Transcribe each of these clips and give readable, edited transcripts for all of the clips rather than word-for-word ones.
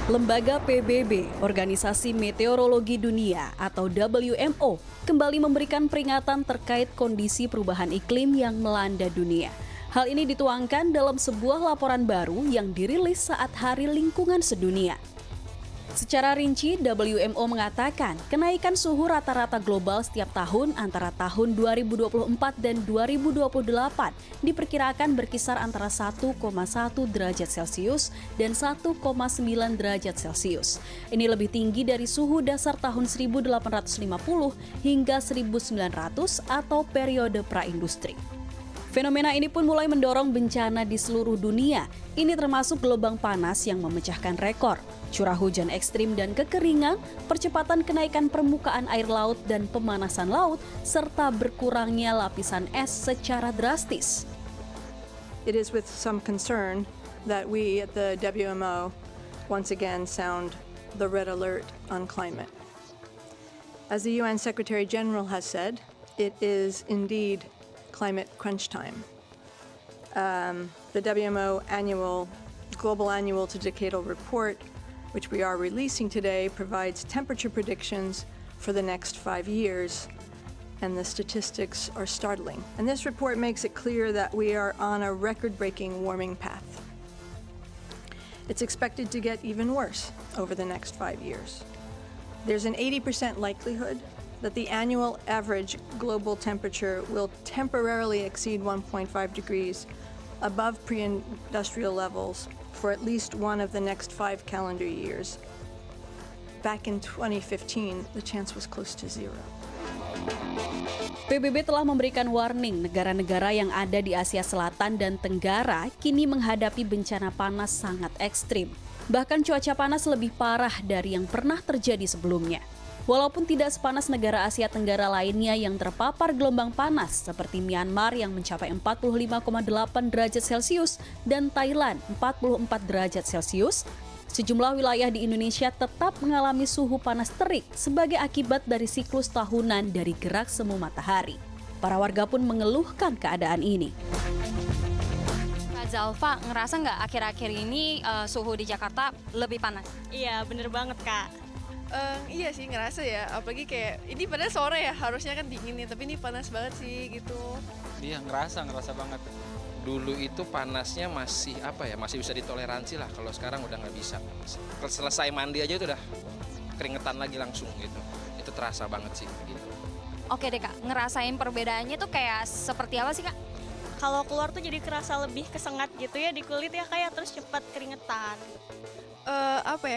Lembaga PBB, Organisasi Meteorologi Dunia atau WMO, kembali memberikan peringatan terkait kondisi perubahan iklim yang melanda dunia. Hal ini dituangkan dalam sebuah laporan baru yang dirilis saat Hari Lingkungan Sedunia. Secara rinci, WMO mengatakan kenaikan suhu rata-rata global setiap tahun antara tahun 2024 dan 2028 diperkirakan berkisar antara 1,1 derajat Celcius dan 1,9 derajat Celcius. Ini lebih tinggi dari suhu dasar tahun 1850 hingga 1900 atau periode praindustri. Fenomena ini pun mulai mendorong bencana di seluruh dunia. Ini termasuk gelombang panas yang memecahkan rekor, curah hujan ekstrim dan kekeringan, percepatan kenaikan permukaan air laut dan pemanasan laut, serta berkurangnya lapisan es secara drastis. It is with some concern that we at the WMO once again sound the red alert on climate. As the UN Secretary General has said, it is indeed climate crunch time. The WMO Global Annual to Decadal Report, which we are releasing today, provides temperature predictions for the next 5 years, and the statistics are startling. And this report makes it clear that we are on a record-breaking warming path. It's expected to get even worse over the next 5 years. There's an 80% likelihood that the annual average global temperature will temporarily exceed 1.5 degrees above pre-industrial levels for at least one of the next 5 calendar years. Back in 2015, the chance was close to zero. PBB telah memberikan warning negara-negara yang ada di Asia Selatan dan Tenggara kini menghadapi bencana panas sangat ekstrim. Bahkan cuaca panas lebih parah dari yang pernah terjadi sebelumnya. Walaupun tidak sepanas negara Asia Tenggara lainnya yang terpapar gelombang panas seperti Myanmar yang mencapai 45,8 derajat Celcius dan Thailand 44 derajat Celcius, sejumlah wilayah di Indonesia tetap mengalami suhu panas terik sebagai akibat dari siklus tahunan dari gerak semu matahari. Para warga pun mengeluhkan keadaan ini. Kak Zalfa, ngerasa nggak akhir-akhir ini suhu di Jakarta lebih panas? Iya, bener banget, Kak. Iya sih ngerasa ya, apalagi kayak ini padahal sore ya, harusnya kan dingin ya, tapi ini panas banget sih gitu. Iya ngerasa banget. Dulu itu panasnya masih masih bisa ditoleransi lah, kalau sekarang udah nggak bisa. Selesai mandi aja itu udah keringetan lagi langsung gitu, itu terasa banget sih gitu. Oke deh Kak, ngerasain perbedaannya tuh kayak seperti apa sih Kak? Kalau keluar tuh jadi kerasa lebih kesengat gitu ya di kulit ya, kayak terus cepat keringetan.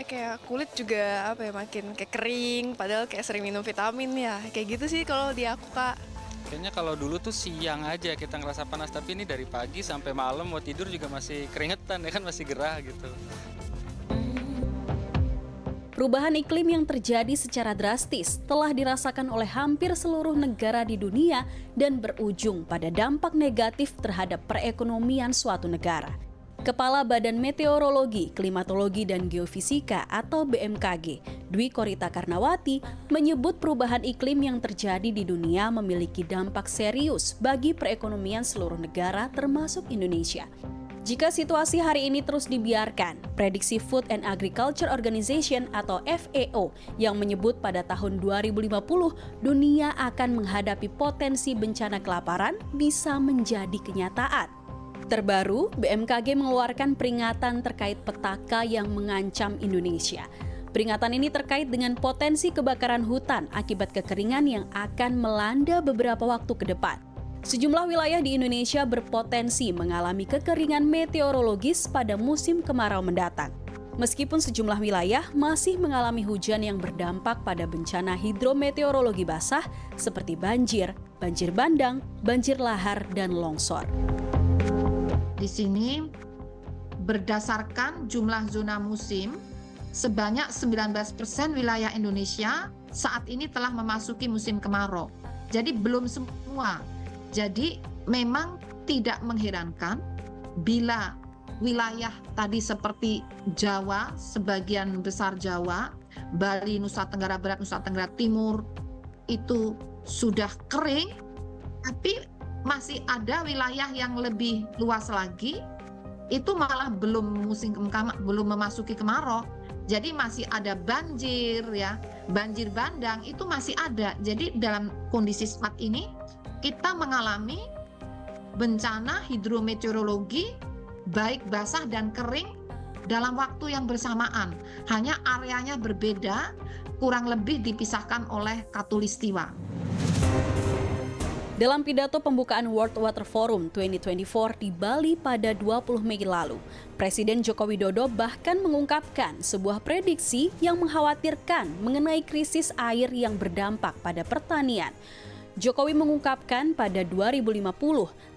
Kayak kulit juga makin kayak kering, padahal kayak sering minum vitamin ya, kayak gitu sih kalau di aku Kak. Kayaknya kalau dulu tuh siang aja kita ngerasa panas, tapi ini dari pagi sampai malam mau tidur juga masih keringetan ya kan, masih gerah gitu. Perubahan iklim yang terjadi secara drastis telah dirasakan oleh hampir seluruh negara di dunia dan berujung pada dampak negatif terhadap perekonomian suatu negara. Kepala Badan Meteorologi, Klimatologi dan Geofisika atau BMKG, Dwi Korita Karnawati, menyebut perubahan iklim yang terjadi di dunia memiliki dampak serius bagi perekonomian seluruh negara termasuk Indonesia. Jika situasi hari ini terus dibiarkan, prediksi Food and Agriculture Organization atau FAO yang menyebut pada tahun 2050 dunia akan menghadapi potensi bencana kelaparan bisa menjadi kenyataan. Terbaru, BMKG mengeluarkan peringatan terkait petaka yang mengancam Indonesia. Peringatan ini terkait dengan potensi kebakaran hutan akibat kekeringan yang akan melanda beberapa waktu ke depan. Sejumlah wilayah di Indonesia berpotensi mengalami kekeringan meteorologis pada musim kemarau mendatang. Meskipun sejumlah wilayah masih mengalami hujan yang berdampak pada bencana hidrometeorologi basah seperti banjir, banjir bandang, banjir lahar, dan longsor. Di sini berdasarkan jumlah zona musim, sebanyak 19% wilayah Indonesia saat ini telah memasuki musim kemarau. Jadi belum semua. Jadi memang tidak mengherankan bila wilayah tadi seperti Jawa, sebagian besar Jawa, Bali, Nusa Tenggara Barat, Nusa Tenggara Timur itu sudah kering, tapi masih ada wilayah yang lebih luas lagi itu malah belum belum memasuki kemarau. Jadi masih ada banjir ya, banjir bandang itu masih ada. Jadi dalam kondisi saat ini kita mengalami bencana hidrometeorologi baik basah dan kering dalam waktu yang bersamaan. Hanya areanya berbeda, kurang lebih dipisahkan oleh khatulistiwa. Dalam pidato pembukaan World Water Forum 2024 di Bali pada 20 Mei lalu, Presiden Joko Widodo bahkan mengungkapkan sebuah prediksi yang mengkhawatirkan mengenai krisis air yang berdampak pada pertanian. Jokowi mengungkapkan pada 2050,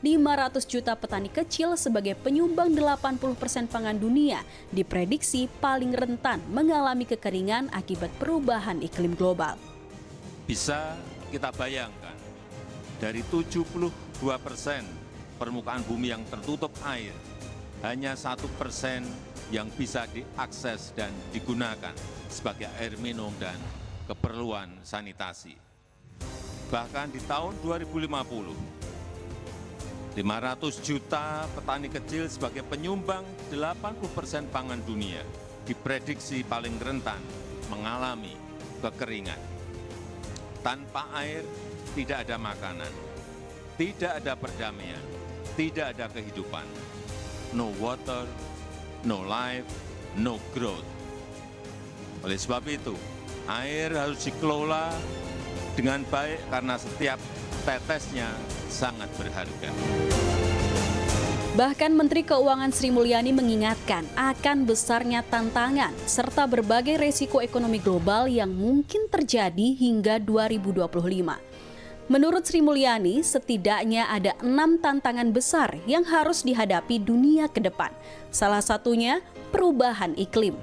500 juta petani kecil sebagai penyumbang 80% pangan dunia diprediksi paling rentan mengalami kekeringan akibat perubahan iklim global. Bisa kita bayangkan, dari 72% permukaan bumi yang tertutup air, hanya 1% yang bisa diakses dan digunakan sebagai air minum dan keperluan sanitasi. Bahkan di tahun 2050, 500 juta petani kecil sebagai penyumbang 80% pangan dunia diprediksi paling rentan mengalami kekeringan. Tanpa air, tidak ada makanan, tidak ada perdamaian, tidak ada kehidupan. No water, no life, no growth. Oleh sebab itu, air harus dikelola dengan baik karena setiap tetesnya sangat berharga. Bahkan Menteri Keuangan Sri Mulyani mengingatkan akan besarnya tantangan serta berbagai resiko ekonomi global yang mungkin terjadi hingga 2025. Menurut Sri Mulyani, setidaknya ada 6 tantangan besar yang harus dihadapi dunia ke depan. Salah satunya perubahan iklim.